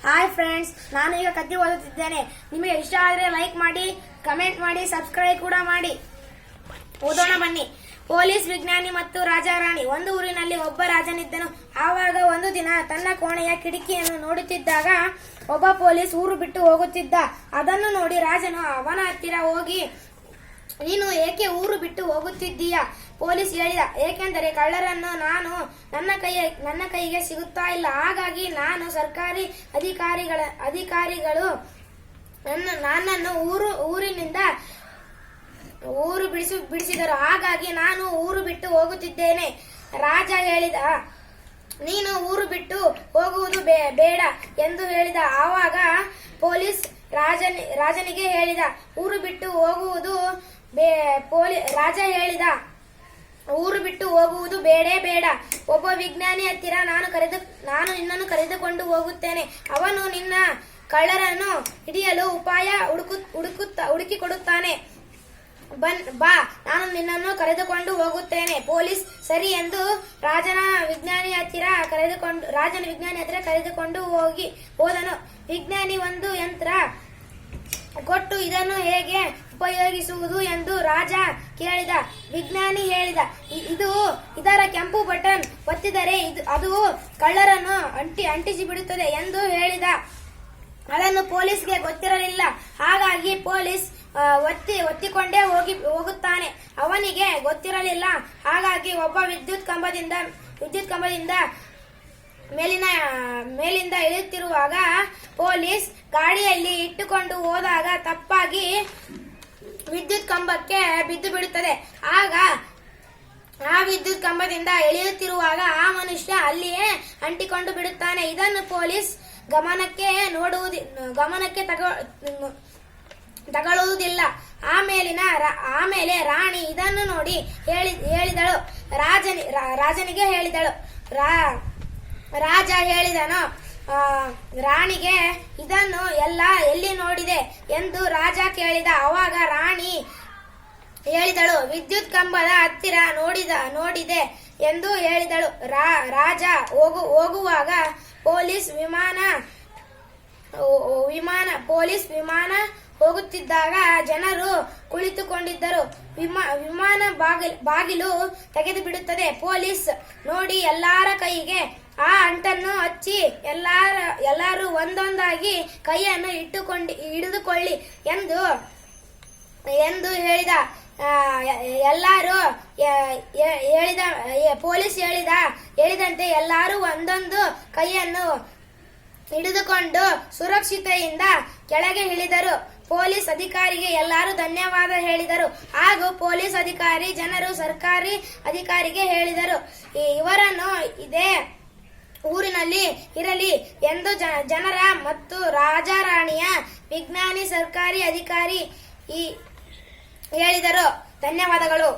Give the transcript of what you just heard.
Hi friends, ನಾನು ಈಗ ಕಥೆ ಓದುತ್ತಿದ್ದೇನೆ. ನಿಮಗೆ ಇಷ್ಟ ಆದರೆ ಲೈಕ್ ಮಾಡಿ, ಕಮೆಂಟ್ ಮಾಡಿ, ಸಬ್ಸ್ಕ್ರೈಬ್ ಕೂಡ ಮಾಡಿ. ಓದೋಣ ಬನ್ನಿ. ಪೊಲೀಸ್ ವಿಜ್ಞಾನಿ ಮತ್ತು ರಾಜಾರಾಣಿ. ಒಂದು ಊರಿನಲ್ಲಿ ಒಬ್ಬ ರಾಜನಿದ್ದನು. ಆವಾಗ ಒಂದು ದಿನ ತನ್ನ ಕೋಣೆಯ ಕಿಟಕಿಯನ್ನು ನೋಡುತ್ತಿದ್ದಾಗ ಒಬ್ಬ ಪೊಲೀಸ್ ಊರು ಬಿಟ್ಟು ಹೋಗುತ್ತಿದ್ದ. ಅದನ್ನು ನೋಡಿ ರಾಜನು ಅವನ ಹತ್ತಿರ ಹೋಗಿ, ನೀನು ಏಕೆ ಊರು ಬಿಟ್ಟು ಹೋಗುತ್ತಿದ್ದೀಯಾ? ಪೊಲೀಸ್ ಹೇಳಿದ, ಏಕೆಂದರೆ ಕಳ್ಳರನ್ನು ನನ್ನ ಕೈಗೆ ಸಿಗುತ್ತಾ ಇಲ್ಲ. ಹಾಗಾಗಿ ನಾನು ಸರ್ಕಾರಿ ಅಧಿಕಾರಿಗಳು ನನ್ನನ್ನು ಊರಿನಿಂದ ಬಿಡಿಸಿದರು. ಹಾಗಾಗಿ ನಾನು ಊರು ಬಿಟ್ಟು ಹೋಗುತ್ತಿದ್ದೇನೆ. ರಾಜ ಹೇಳಿದ, ನೀನು ಊರು ಬಿಟ್ಟು ಹೋಗುವುದು ಬೇಡ ಎಂದು ಹೇಳಿದ. ಆವಾಗ ಪೊಲೀಸ್ ರಾಜನಿಗೆ ಹೇಳಿದ, ಊರು ಬಿಟ್ಟು ಹೋಗುವುದು ರಾಜ ಹೇಳಿದ, ಊರು ಬಿಟ್ಟು ಹೋಗುವುದು ಬೇಡ. ಒಬ್ಬ ವಿಜ್ಞಾನಿ ಹತ್ತಿರ ನಾನು ನಿನ್ನನ್ನು ಕರೆದುಕೊಂಡು ಹೋಗುತ್ತೇನೆ. ಅವನು ನಿನ್ನ ಕಳ್ಳರನ್ನು ಹಿಡಿಯಲು ಉಪಾಯ ಹುಡುಕಿಕೊಡುತ್ತಾನೆ. ಬಾ, ನಾನು ನಿನ್ನನ್ನು ಕರೆದುಕೊಂಡು ಹೋಗುತ್ತೇನೆ. ಪೊಲೀಸ್ ಸರಿ ಎಂದು ರಾಜನ ವಿಜ್ಞಾನಿ ಹತ್ತಿರ ಕರೆದುಕೊಂಡು ಹೋದನು. ವಿಜ್ಞಾನಿ ಒಂದು ಯಂತ್ರ ಕೊಟ್ಟು ಇದನ್ನು ಹೇಗೆ ಉಪಯೋಗಿಸುವುದು ಎಂದು ರಾಜ ಕೇಳಿದ. ವಿಜ್ಞಾನಿ ಹೇಳಿದ, ಇದರ ಕೆಂಪು ಬಟನ್ ಒತ್ತಿದರೆ ಅದು ಕಳ್ಳರನ್ನು ಅಂಟಿಸಿ ಬಿಡುತ್ತದೆ ಎಂದು ಹೇಳಿದ. ಅದನ್ನು ಪೊಲೀಸ್ಗೆ ಗೊತ್ತಿರಲಿಲ್ಲ. ಹಾಗಾಗಿ ಪೊಲೀಸ್ ಒತ್ತಿಕೊಂಡೇ ಹೋಗುತ್ತಾನೆ. ಅವನಿಗೆ ಗೊತ್ತಿರಲಿಲ್ಲ. ಹಾಗಾಗಿ ಒಬ್ಬ ವಿದ್ಯುತ್ ಕಂಬದಿಂದ ಮೇಲಿಂದ ಇಳಿಯುತ್ತಿರುವಾಗ ಪೊಲೀಸ್ ಗಾಡಿಯಲ್ಲಿ ಇಟ್ಟುಕೊಂಡು ಹೋದಾಗ ತಪ್ಪಾಗಿ ವಿದ್ಯುತ್ ಕಂಬಕ್ಕೆ ಬಿದ್ದು ಬಿಡುತ್ತದೆ. ಆಗ ಆ ವಿದ್ಯುತ್ ಕಂಬದಿಂದ ಇಳಿಯುತ್ತಿರುವಾಗ ಆ ಮನುಷ್ಯ ಅಲ್ಲಿಯೇ ಅಂಟಿಕೊಂಡು ಬಿಡುತ್ತಾನೆ. ಇದನ್ನು ಪೊಲೀಸ್ ಗಮನಕ್ಕೆ ತಗೊಳ್ಳುವುದಿಲ್ಲ. ಆಮೇಲೆ ರಾಣಿ ಇದನ್ನು ನೋಡಿ ಹೇಳಿದಳು. ರಾಜನಿಗೆ ಹೇಳಿದಳು. ರಾಜ ಹೇಳಿದನು ರಾಣಿಗೆ, ಇದನ್ನು ಎಲ್ಲಿ ನೋಡಿದೆ ಎಂದು ರಾಜ ಕೇಳಿದ. ಅವಾಗ ರಾಣಿ ಹೇಳಿದಳು, ವಿದ್ಯುತ್ ಕಂಬದ ಹತ್ತಿರ ನೋಡಿದೆ ಎಂದು ಹೇಳಿದಳು. ರಾಜ ಹೋಗುವಾಗ ಪೊಲೀಸ್ ವಿಮಾನ ಹೋಗುತ್ತಿದ್ದಾಗ ಜನರು ಕುಳಿತುಕೊಂಡಿದ್ದರು. ವಿಮಾನ ಬಾಗಿಲು ತೆಗೆದು ಬಿಡುತ್ತದೆ. ಪೊಲೀಸ್ ನೋಡಿ ಎಲ್ಲರ ಕೈಗೆ ಆ ಅಂಟನ್ನು ಹಚ್ಚಿ ಎಲ್ಲರೂ ಒಂದೊಂದಾಗಿ ಕೈಯನ್ನು ಹಿಡಿದುಕೊಳ್ಳಿ ಎಂದು ಹೇಳಿದ. ಪೊಲೀಸ್ ಹೇಳಿದಂತೆ ಎಲ್ಲರೂ ಒಂದೊಂದು ಕೈಯನ್ನು ಹಿಡಿದುಕೊಂಡು ಸುರಕ್ಷತೆಯಿಂದ ಕೆಳಗೆ ಇಳಿದರು. ಪೊಲೀಸ್ ಅಧಿಕಾರಿಗೆ ಎಲ್ಲರೂ ಧನ್ಯವಾದ ಹೇಳಿದರು. ಹಾಗೂ ಪೊಲೀಸ್ ಅಧಿಕಾರಿ ಜನರು ಸರ್ಕಾರಿ ಅಧಿಕಾರಿಗೆ ಹೇಳಿದರು, ಇವರನ್ನು ಇದೇ ಊರಿನಲ್ಲಿ ಇರಲಿ ಎಂದು ಜನರ ಮತ್ತು ರಾಜಾರಾಣಿಯ ವಿಜ್ಞಾನಿ ಸರ್ಕಾರಿ ಅಧಿಕಾರಿ ಹೇಳಿದರು. ಧನ್ಯವಾದಗಳು.